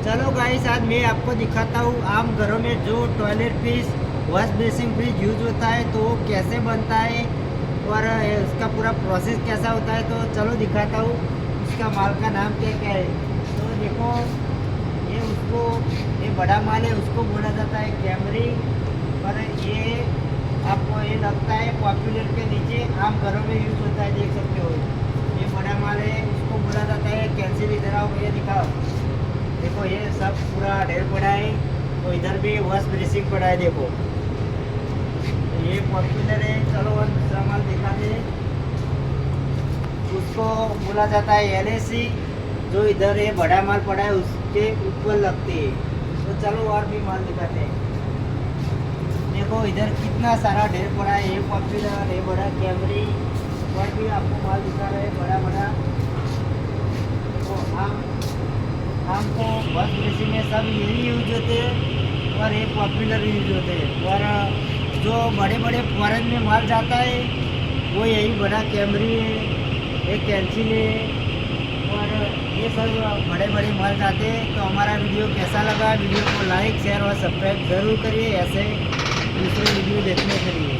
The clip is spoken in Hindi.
चलो गाइस, आज मैं आपको दिखाता हूँ आम घरों में जो toilet fridge wash basin fridge use होता है तो वो कैसे बनता है और उसका पूरा प्रोसेस कैसा होता है। तो चलो दिखाता हूँ उसका माल का नाम क्या क्या है। तो देखो, ये बड़ा माल है, उसको बोला जाता है कैमरी। और ये आपको ये लगता है पॉपुलर के नीचे आम घरों में यूज होता है, देख सकते हो। ये बड़ा माल है, उसको बोला जाता है कैंसिल। इधर आओ, ये दिखाओ। देखो ये सब पूरा ढेर पड़ा है, तो इधर भी वॉश बेसिन पड़ा है। देखो तो ये पॉपुलर है। चलो और दूसरा माल दिखा दे। उसको बोला जाता है एलएसी। जो इधर ये बड़ा माल पड़ा है उसके ऊपर लगती है। तो चलो और भी माल दिखाते हैं। देखो इधर कितना सारा ढेर पड़ा है। ये पॉपुलर, ये बड़ा कैमरी, और भी आपको माल दिखा रहे हैं बड़ा बड़ा। तो हमको वॉश बेसिन में सब यही यूज होते हैं और ये पॉपुलर यूज होते हैं। और जो बड़े बड़े फॉरेन में माल जाता है वो यही बड़ा कैमरी है, एक कैंसिल है, और ये सब बड़े बड़े माल जाते हैं। तो हमारा वीडियो कैसा लगा? वीडियो को लाइक शेयर और सब्सक्राइब ज़रूर करिए ऐसे दूसरे वीडियो देखने के लिए।